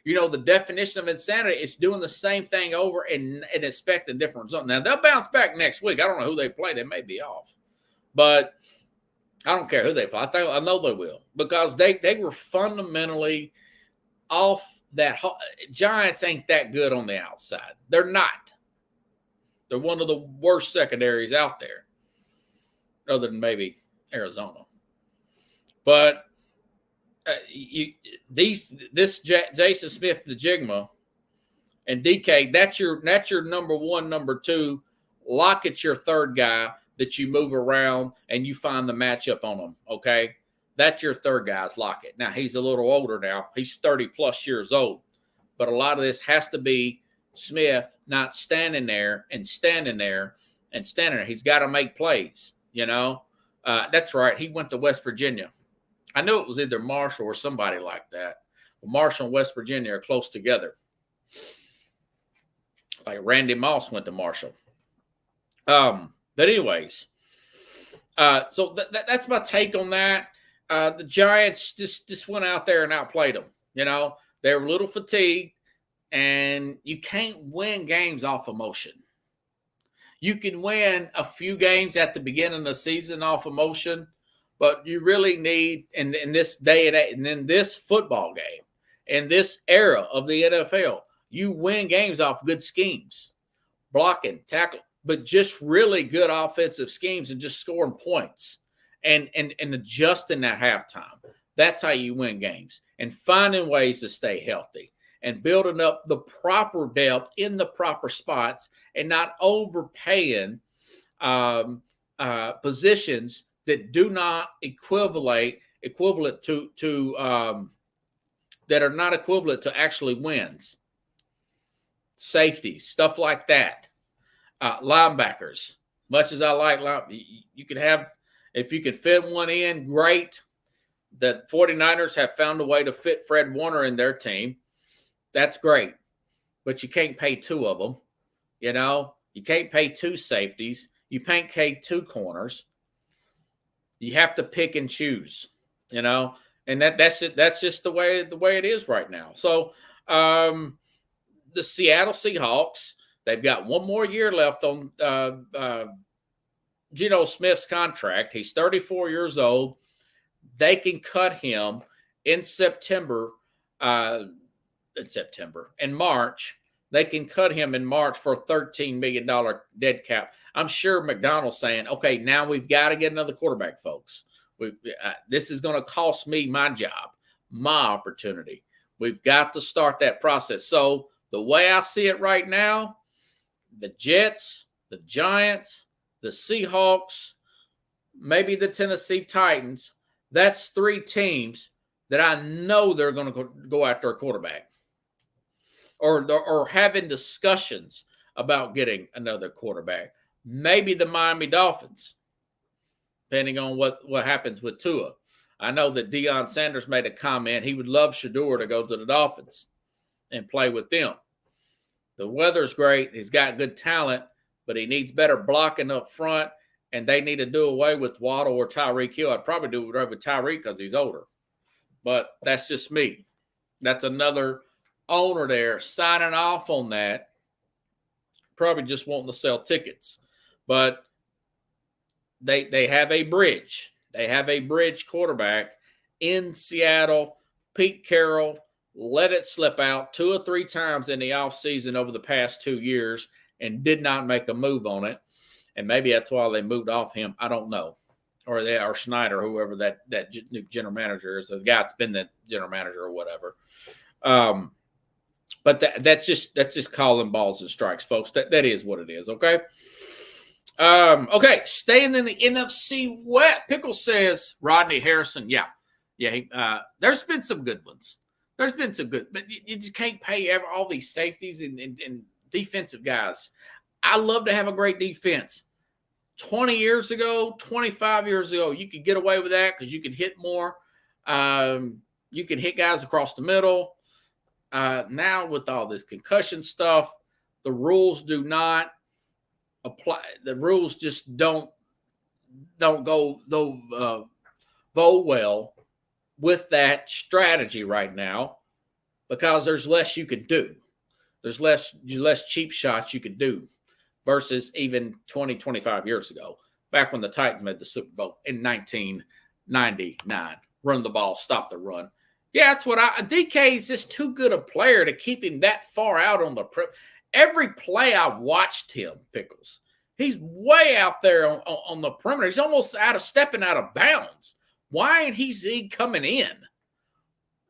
The definition of insanity is doing the same thing over and expecting different results. Now, they'll bounce back next week. I don't know who they play. They may be off. But I don't care who they play. I know they will, because they were fundamentally off that. Giants ain't that good on the outside. They're not. They're one of the worst secondaries out there, other than maybe Arizona. But this Jason Smith-Njigba, And DK, that's your number one, number two. Lockett's your third guy that you move around and you find the matchup on him, okay? That's your third guy's Lockett. Now, he's a little older now. He's 30-plus years old. But a lot of this has to be Smith not standing there. He's got to make plays, you know? That's right. He went to West Virginia. I knew it was either Marshall or somebody like that. Well, Marshall and West Virginia are close together. Like Randy Moss went to Marshall. But anyways, so that's my take on that. The Giants just went out there and outplayed them. You know, they were a little fatigued, and you can't win games off emotion. You can win a few games at the beginning of the season off emotion, but you really need, in this day and age, and in this football game, in this era of the NFL, you win games off good schemes, blocking, tackling, but just really good offensive schemes and just scoring points and adjusting at halftime. That's how you win games, and finding ways to stay healthy and building up the proper depth in the proper spots and not overpaying positions that do not equivalent to that are not equivalent to actually wins. Safeties, stuff like that. Linebackers. Much as I like, you could have, if you could fit one in, great. The 49ers have found a way to fit Fred Warner in their team. That's great. But you can't pay two of them. You know, you can't pay two safeties. You can't pay two corners. You have to pick and choose, you know, and that's just the way it is right now. So the Seattle Seahawks, they've got one more year left on Geno Smith's contract. He's 34 years old. They can cut him in March. They can cut him in March for a $13 million dead cap. I'm sure McDonald's saying, okay, now we've got to get another quarterback, folks. This is going to cost me my job, my opportunity. We've got to start that process. So the way I see it right now, the Jets, the Giants, the Seahawks, maybe the Tennessee Titans, that's three teams that I know they're going to go after a quarterback or having discussions about getting another quarterback. Maybe the Miami Dolphins, depending on what happens with Tua. I know that Deion Sanders made a comment. He would love Shedeur to go to the Dolphins and play with them. The weather's great. He's got good talent, but he needs better blocking up front, and they need to do away with Waddle or Tyreek Hill. I'd probably do away with Tyreek because he's older. But that's just me. That's another owner there signing off on that, probably just wanting to sell tickets. But they have a bridge. They have a bridge quarterback in Seattle. Pete Carroll let it slip out 2 or 3 times in the offseason over the past 2 years and did not make a move on it. And maybe that's why they moved off him. I don't know. Or Schneider, whoever that new general manager is, the guy that's been the general manager or whatever. But that's just calling balls and strikes, folks. That is what it is, okay? Okay, staying in the NFC West. Pickle says Rodney Harrison. Yeah. There's been some good ones. There's been some good, but you just can't pay all these safeties and defensive guys. I love to have a great defense. 20 years ago, 25 years ago, you could get away with that because you could hit more. You can hit guys across the middle. Now with all this concussion stuff, the rules do not apply. The rules just don't go well with that strategy right now because there's less you can do. There's less cheap shots you can do versus even 20, 25 years ago, back when the Titans made the Super Bowl in 1999. Run the ball, stop the run. Yeah, that's what DK is just too good a player to keep him that far out on the every play I watched him, Pickles, he's way out there on the perimeter. He's almost stepping out of bounds. Why ain't he coming in?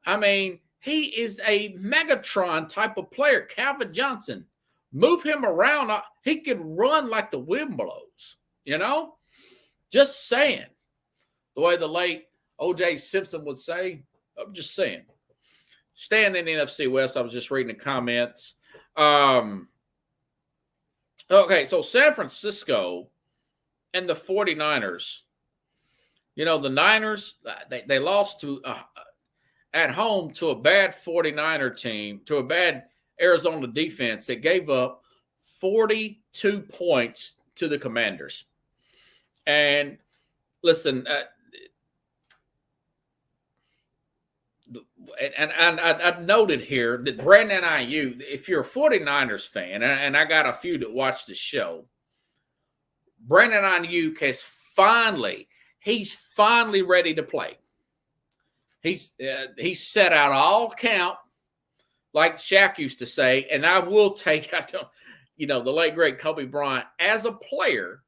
I mean, He is a Megatron type of player. Calvin Johnson, move him around. He could run like the wind blows, Just saying. The way the late O.J. Simpson would say, I'm just saying. Staying in the NFC West, I was just reading the comments. Okay, so San Francisco and the 49ers, the Niners, they lost to at home to a bad 49er team, to a bad Arizona defense that gave up 42 points to the Commanders. And listen, I've noted here that Brandon Ayuk, if you're a 49ers fan, and I got a few that watch the show, Brandon Ayuk he's finally ready to play. He's set out all count, like Shaq used to say, and I will take, the late, great Kobe Bryant. As a player,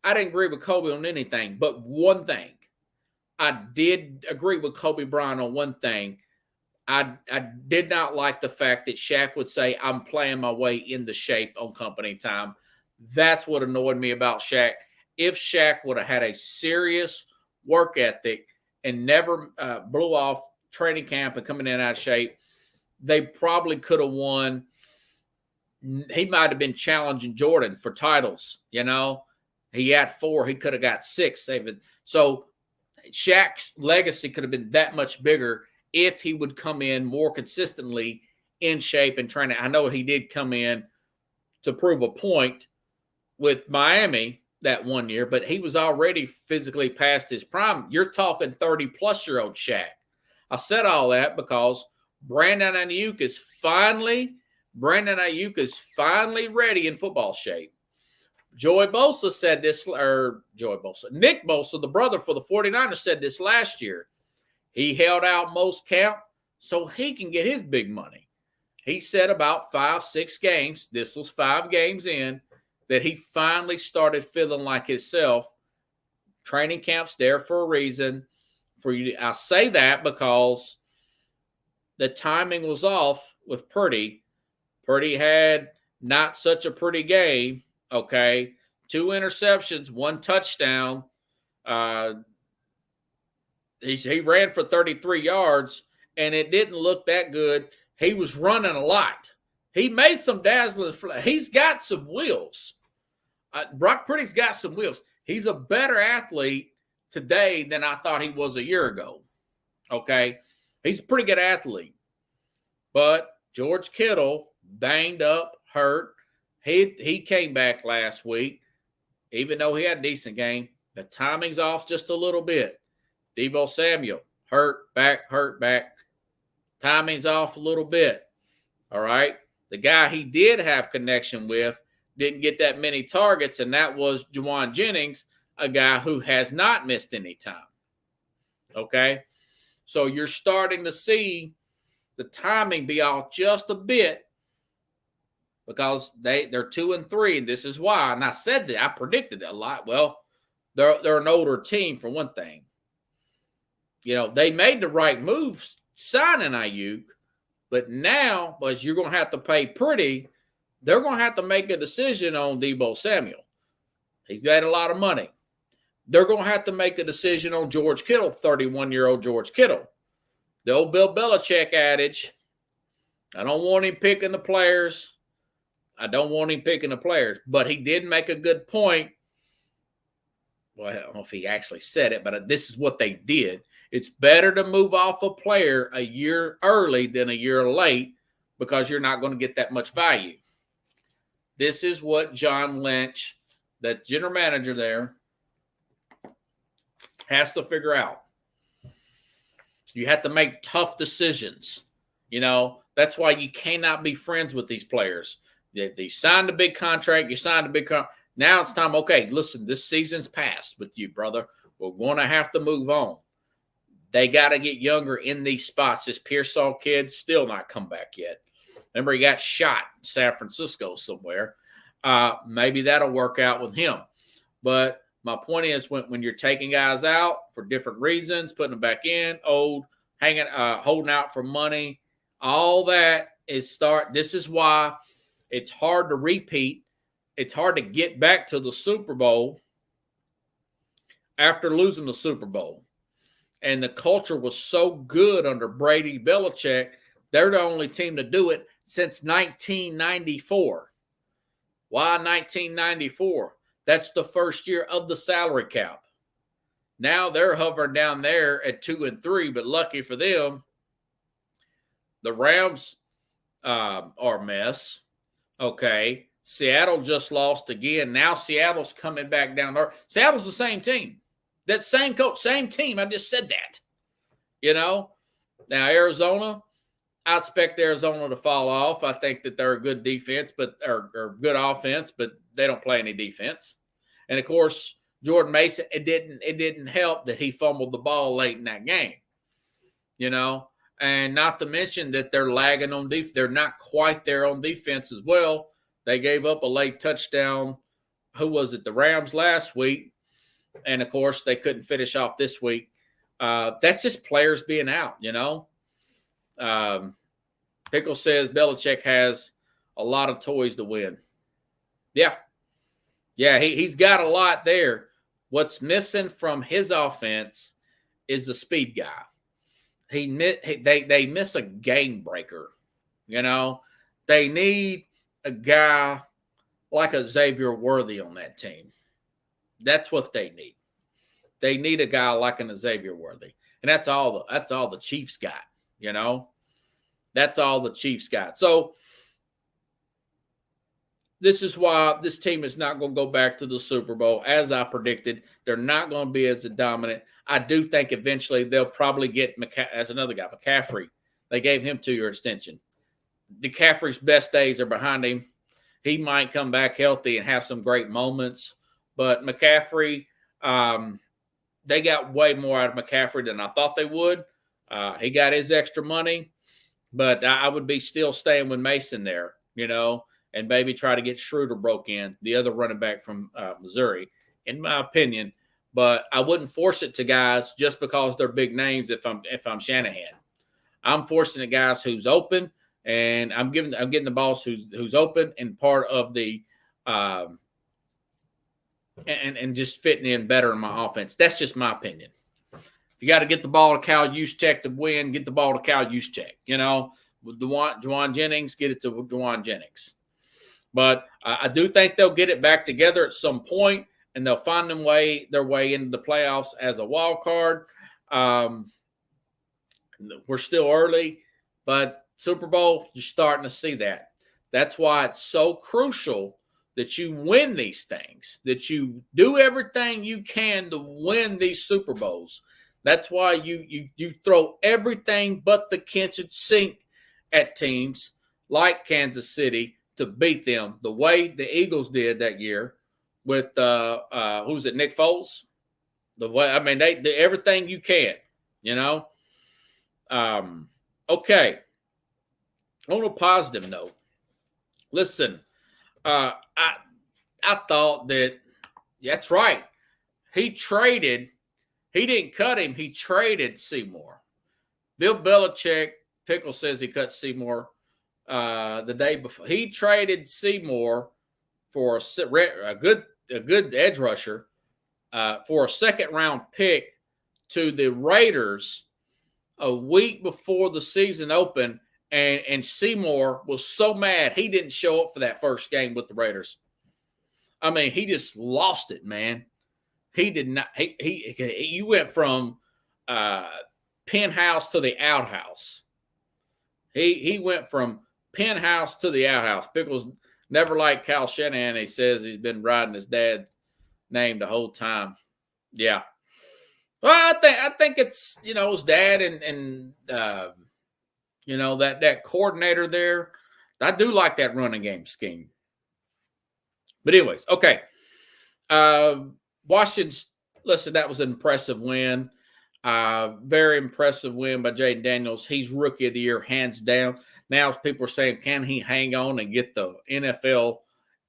I didn't agree with Kobe on anything, but one thing. I did agree with Kobe Bryant on one thing. I did not like the fact that Shaq would say, I'm playing my way into shape on company time. That's what annoyed me about Shaq. If Shaq would have had a serious work ethic and never blew off training camp and coming in out of shape, they probably could have won. He might have been challenging Jordan for titles, He had 4. He could have got 6. So Shaq's legacy could have been that much bigger if he would come in more consistently in shape and training. I know he did come in to prove a point with Miami that one year, but he was already physically past his prime. You're talking 30-plus-year-old Shaq. I said all that because Brandon Ayuk is finally ready in football shape. Nick Bosa, the brother for the 49ers, said this last year. He held out most camp so he can get his big money. He said about 5-6 games, this was 5 games in, that he finally started feeling like himself. Training camp's there for a reason. I say that because the timing was off with Purdy. Purdy had not such a pretty game. Okay, 2 interceptions, 1 touchdown. He ran for 33 yards, and it didn't look that good. He was running a lot. He made some dazzling. He's got some wheels. Brock Purdy's got some wheels. He's a better athlete today than I thought he was a year ago. Okay, he's a pretty good athlete. But George Kittle, banged up, hurt. He came back last week, even though he had a decent game. The timing's off just a little bit. Deebo Samuel, hurt back. Timing's off a little bit. All right. The guy he did have connection with didn't get that many targets, and that was Juwan Jennings, a guy who has not missed any time. Okay. So you're starting to see the timing be off just a bit, because they're 2-3, and this is why. And I said that, I predicted that a lot. Well, they're an older team for one thing. They made the right moves signing Ayuk, but now, as you're going to have to pay Purdy, they're going to have to make a decision on Deebo Samuel. He's got a lot of money. They're going to have to make a decision on George Kittle, 31-year-old George Kittle. The old Bill Belichick adage, I don't want him picking the players. But he did make a good point. Well, I don't know if he actually said it, but this is what they did. It's better to move off a player a year early than a year late, because you're not going to get that much value. This is what John Lynch, the general manager there, has to figure out. You have to make tough decisions. That's why you cannot be friends with these players. They signed a big contract. You signed a big contract. Now it's time. Okay, listen, this season's passed with you, brother. We're going to have to move on. They got to get younger in these spots. This Pearsall kid still not come back yet. Remember, he got shot in San Francisco somewhere. Maybe that'll work out with him. But my point is, when you're taking guys out for different reasons, putting them back in, old, holding out for money. All that is This is why it's hard to repeat. It's hard to get back to the Super Bowl after losing the Super Bowl. And the culture was so good under Brady Belichick. They're the only team to do it since 1994. Why 1994? That's the first year of the salary cap. Now they're hovering down there at 2-3, but lucky for them, the Rams are a mess. Okay. Seattle just lost again. Now Seattle's coming back down there. Seattle's the same team. That same coach, same team. I just said that. Now Arizona, I expect Arizona to fall off. I think that they're a good defense, or good offense, but they don't play any defense. And of course, Jordan Mason, it didn't help that he fumbled the ball late in that game. And not to mention that they're lagging on defense. They're not quite there on defense as well. They gave up a late touchdown. Who was it? The Rams last week. And, of course, they couldn't finish off this week. That's just players being out, Pickle says Belichick has a lot of toys to win. Yeah. Yeah, he's got a lot there. What's missing from his offense is the speed guy. They miss a game breaker. They need a guy like a Xavier Worthy on that team. That's what they need. They need a guy like an Xavier Worthy, and that's all the Chiefs got. That's all the Chiefs got. So this is why this team is not going to go back to the Super Bowl, as I predicted. They're not going to be as dominant. I do think eventually they'll probably get as another guy, McCaffrey. They gave him 2-year extension. McCaffrey's best days are behind him. He might come back healthy and have some great moments. But McCaffrey, they got way more out of McCaffrey than I thought they would. He got his extra money. But I would be still staying with Mason there, and maybe try to get Schroeder broke in, the other running back from Missouri, in my opinion. But I wouldn't force it to guys just because they're big names. If I'm Shanahan, I'm forcing the guys who's open, and I'm getting the boss who's open and part of the and just fitting in better in my offense. That's just my opinion. If you got to get the ball to Cal Juszczyk to win, get the ball to Cal Juszczyk. With Juwan Jennings, get it to Juwan Jennings. But I do think they'll get it back together at some point, and they'll find their way into the playoffs as a wild card. We're still early, but Super Bowl, you're starting to see that. That's why it's so crucial that you win these things, that you do everything you can to win these Super Bowls. That's why you throw everything but the kitchen sink at teams like Kansas City to beat them the way the Eagles did that year with who's it, Nick Foles? They do everything you can, Okay. On a positive note, listen, I thought that's right. He didn't cut him. He traded Seymour. Bill Belichick, Pickle says he cut Seymour the day before. He traded Seymour for a good edge rusher for a second-round pick to the Raiders a week before the season opened, and Seymour was so mad he didn't show up for that first game with the Raiders. He just lost it, man. He did not. You went from penthouse to the outhouse. He went from penthouse to the outhouse. Pickles never liked Kyle Shanahan. He says he's been riding his dad's name the whole time. Yeah. Well, I think it's his dad and that coordinator there. I do like that running game scheme. But anyways, okay. Washington's, listen, that was an impressive win. Very impressive win by Jayden Daniels. He's Rookie of the Year, hands down. Now people are saying, can he hang on and get the NFL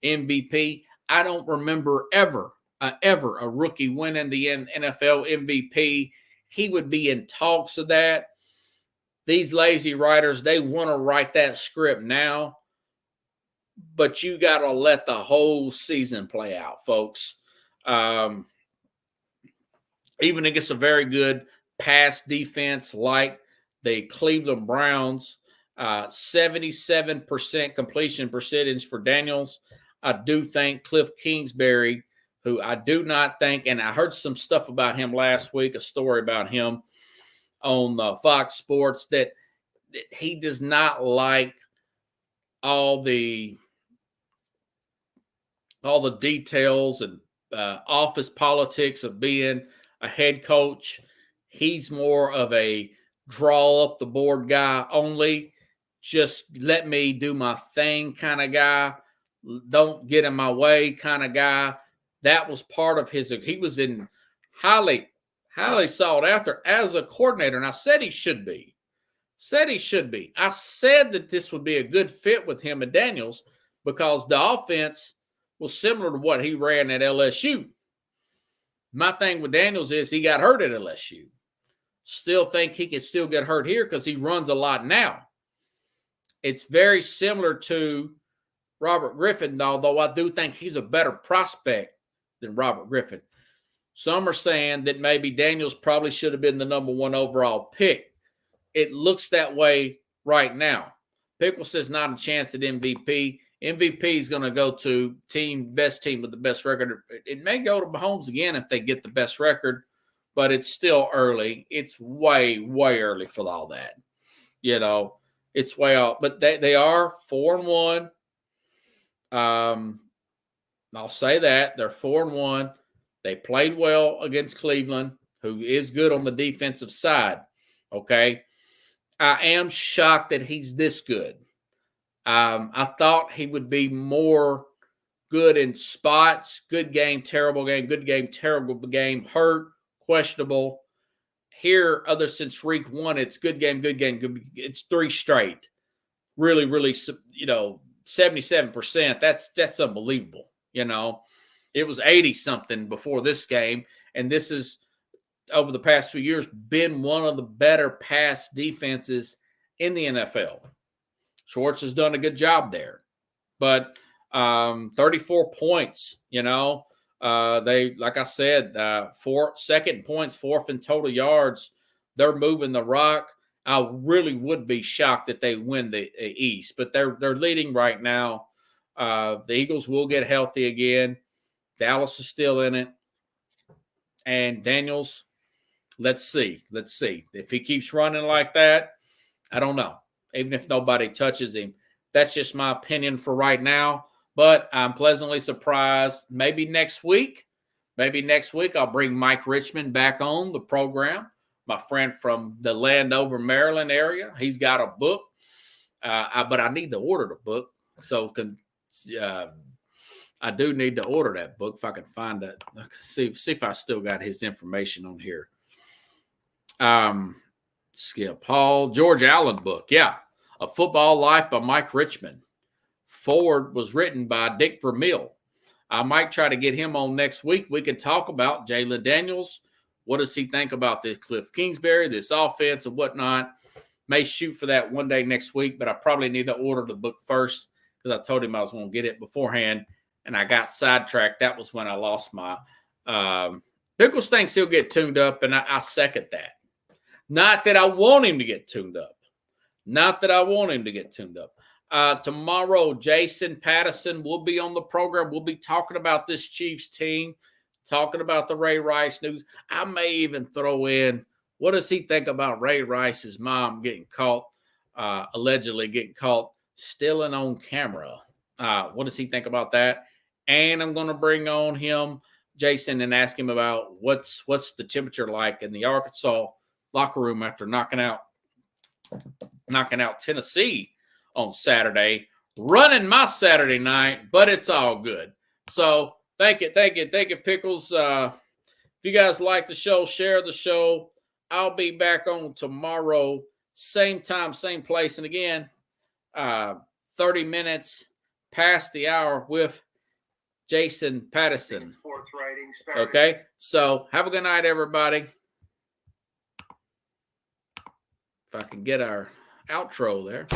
MVP? I don't remember ever a rookie winning the NFL MVP. He would be in talks of that. these lazy writers, they want to write that script now, but you got to let the whole season play out, folks. Even against a very good pass defense like the Cleveland Browns, 77% completion percentage for Daniels. I do think Cliff Kingsbury, who I do not think, and I heard some stuff about him last week, a story about him on Fox Sports, that he does not like all the details and office politics of being a head coach. He's more of a draw up the board guy only. Just let me do my thing kind of guy. Don't get in my way kind of guy. That was part of his. He was in highly sought after as a coordinator, and I said he should be. I said that this would be a good fit with him and Daniels because the offense was similar to what he ran at LSU. My thing with Daniels is he got hurt at LSU. Still think he can still get hurt here because he runs a lot now. It's very similar to Robert Griffin, although I do think he's a better prospect than Robert Griffin. Some are saying that maybe Daniels probably should have been the number 1 overall pick. It looks that way right now. Pickle says not a chance at MVP. MVP is going to go to best team with the best record. It may go to Mahomes again if they get the best record, but it's still early. It's way, way early for all that. It's way off. But they are 4-1. I'll say that. They're 4-1. They played well against Cleveland, who is good on the defensive side. Okay. I am shocked that he's this good. I thought he would be more good in spots. Good game, terrible game. Good game, terrible game. Hurt, questionable. Here, other since week 1, it's good game, good game. Good. It's 3 straight. Really, really, 77%. That's unbelievable. It was 80-something before this game, and this is over the past few years been one of the better pass defenses in the NFL. Schwartz has done a good job there, but 34 points, they, like I said, 4th points, 4th in total yards. They're moving the rock. I really would be shocked that they win the East, but they're leading right now. The Eagles will get healthy again. Dallas is still in it. And Daniels, let's see. If he keeps running like that, I don't know. Even if nobody touches him. That's just my opinion for right now. But I'm pleasantly surprised. Maybe next week I'll bring Mike Richmond back on the program. My friend from the Landover, Maryland area. He's got a book. But I need to order the book. So I do need to order that book if I can find it. See if I still got his information on here. Skip Hall, George Allen book. Yeah. A Football Life by Mike Richmond. Forward was written by Dick Vermeil. I might try to get him on next week. We can talk about Jalen Daniels. What does he think about this Cliff Kingsbury, this offense and whatnot? May shoot for that one day next week, but I probably need to order the book first because I told him I was going to get it beforehand, and I got sidetracked. That was when I lost my Pickles thinks he'll get tuned up, and I second that. Not that I want him to get tuned up. Tomorrow, Jason Patterson will be on the program. We'll be talking about this Chiefs team, talking about the Ray Rice news. I may even throw in, what does he think about Ray Rice's mom getting caught, allegedly getting caught stealing on camera? What does he think about that? And I'm going to bring on him, Jason, and ask him about what's the temperature like in the Arkansas locker room after knocking out Tennessee on Saturday, running my Saturday night, but it's all good. So thank you, Pickles. If you guys like the show, share the show. I'll be back on tomorrow, same time, same place. And again, 30 minutes past the hour with Jason Patterson. Okay, so have a good night, everybody. If I can get our outro there.